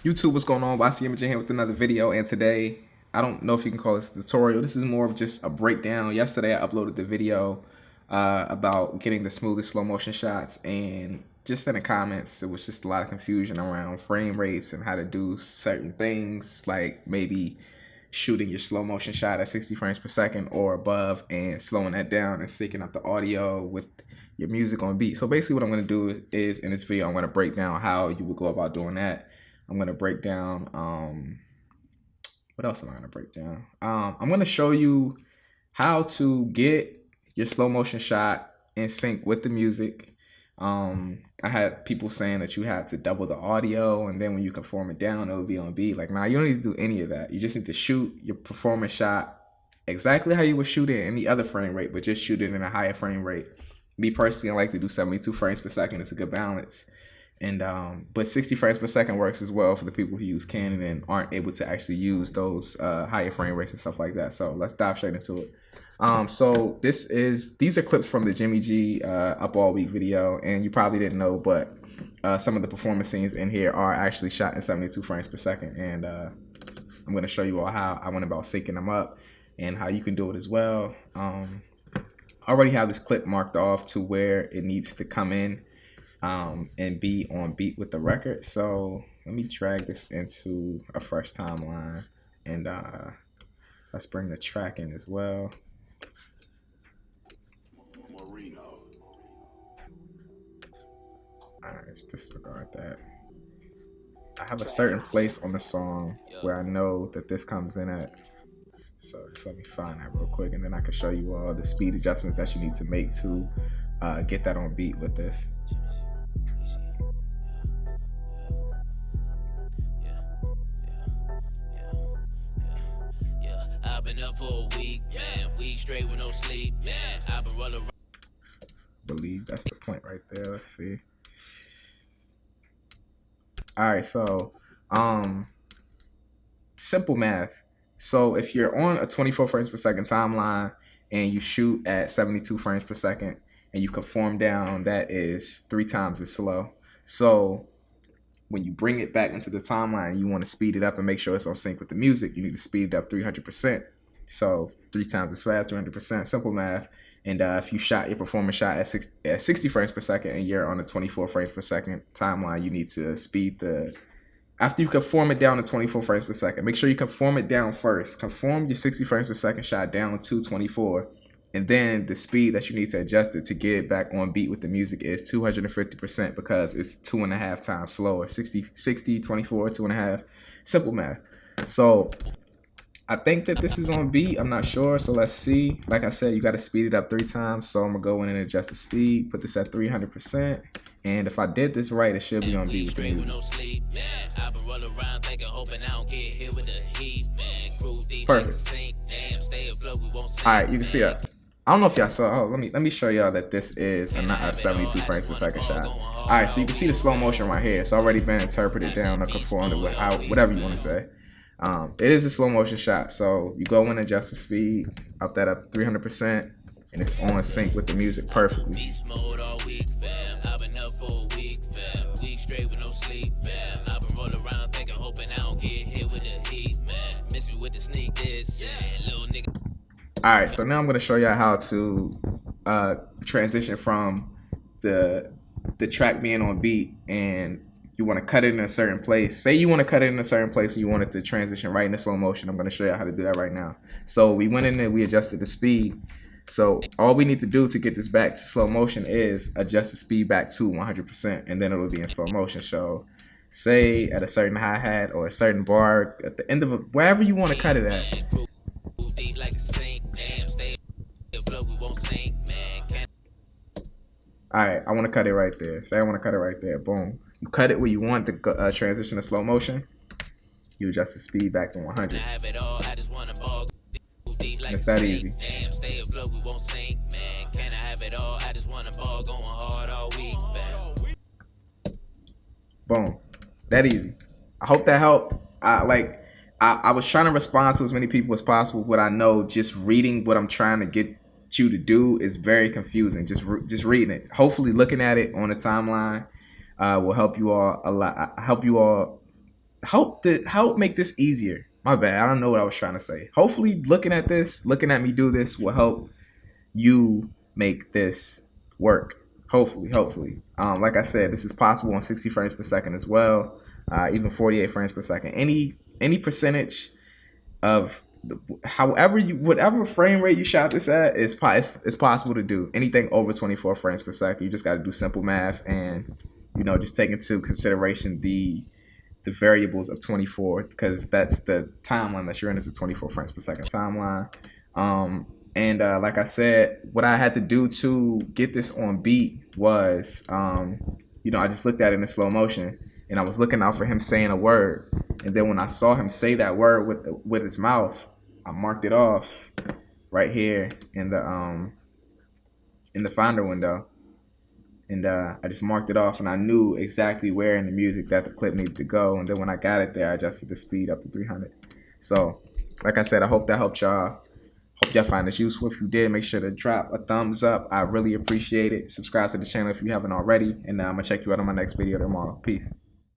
YouTube, what's going on? YC Imaging here with another video, and today, I don't know if you can call this a tutorial. This is more of just a breakdown. Yesterday, I uploaded the video about getting the smoothest slow motion shots, and just in the comments, it was just a lot of confusion around frame rates and how to do certain things, like maybe shooting your slow motion shot at 60 frames per second or above and slowing that down and syncing up the audio with your music on beat. So basically what I'm going to do is in this video, I'm going to break down how you would go about doing that. I'm going to break down, what else am I going to break down? I'm going to show you how to get your slow motion shot in sync with the music. I had people saying that you had to double the audio, and then when you conform it down, it'll be on beat. Like, nah, you don't need to do any of that. You just need to shoot your performance shot exactly how you would shoot it in any other frame rate, but just shoot it in a higher frame rate. Me personally, I like to do 72 frames per second. It's a good balance. And but 60 frames per second works as well for the people who use Canon and aren't able to actually use those higher frame rates and stuff like that. So let's dive straight into it. So these are clips from the Jimmy G Up All Week video, and you probably didn't know, but some of the performance scenes in here are actually shot in 72 frames per second, and I'm going to show you all how I went about syncing them up and how you can do it as well. I already have this clip marked off to where it needs to come in and be on beat with the record. So let me drag this into a fresh timeline, and let's bring the track in as well. Alright, let's disregard that. I have a certain place on the song where I know that this comes in at. So just let me find that real quick, and then I can show you all the speed adjustments that you need to make to get that on beat with this. I've been up for a week, man. Week straight with no sleep, man. I've been rolling. Believe that's the point right there. Let's see. All right, so simple math. So if you're on a 24 frames per second timeline and you shoot at 72 frames per second and you conform down, that is 3 times as slow. So when you bring it back into the timeline, you want to speed it up and make sure it's on sync with the music. You need to speed it up 300%. So 3 times as fast, 300%, simple math. And if you shot your performance shot at 60 frames per second and you're on a 24 frames per second timeline, you need to speed after you conform it down to 24 frames per second, make sure you conform it down first. Conform your 60 frames per second shot down to 24. And then the speed that you need to adjust it to get it back on beat with the music is 250% because it's 2.5 times slower. 60, 24, 2.5. Simple math. So I think that this is on beat. I'm not sure. So let's see. Like I said, you got to speed it up 3 times. So I'm going to go in and adjust the speed. Put this at 300%. And if I did this right, it should be on beat with the music. Perfect. Alright, you can see it. I don't know if y'all saw. Oh, let me show y'all that this is a 72 frames per second shot. Alright, so you can see the slow motion right here. It's already been interpreted down or conformed with whatever you want to say. It is a slow motion shot, so you go in and adjust the speed, up 300%, and it's on sync with the music perfectly. Alright, so now I'm going to show y'all how to transition from the track being on beat and you want to cut it in a certain place. Say you want to cut it in a certain place and you want it to transition right into slow motion. I'm going to show you how to do that right now. So we went in there, we adjusted the speed. So all we need to do to get this back to slow motion is adjust the speed back to 100%, and then it'll be in slow motion. So say at a certain hi-hat or a certain bar at the end of it, wherever you want to cut it at. Alright, I want to cut it right there. Say I want to cut it right there. Boom. You cut it where you want the transition to slow motion. You adjust the speed back to 100. And it's that easy. Boom. That easy. I hope that helped. I was trying to respond to as many people as possible, but I know just reading what I'm trying to get you to do is very confusing. Just reading it. Hopefully looking at it on the timeline will help you all a lot. Help you all help make this easier. My bad. I don't know what I was trying to say. Hopefully, looking at me do this will help you make this work. Hopefully. Like I said, this is possible on 60 frames per second as well, even 48 frames per second. Any percentage of whatever frame rate you shot this at it's possible to do. Anything over 24 frames per second, you just got to do simple math and just take into consideration the variables of 24, because that's the timeline that you're in, is a 24 frames per second timeline. And like I said, what I had to do to get this on beat was, I just looked at it in slow motion, and I was looking out for him saying a word. And then when I saw him say that word with his mouth, I marked it off right here in the Finder window. And I just marked it off, and I knew exactly where in the music that the clip needed to go. And then when I got it there, I adjusted the speed up to 300. So, like I said, I hope that helped y'all. Hope y'all find this useful. If you did, make sure to drop a thumbs up. I really appreciate it. Subscribe to the channel if you haven't already. And I'm going to check you out on my next video tomorrow. Peace.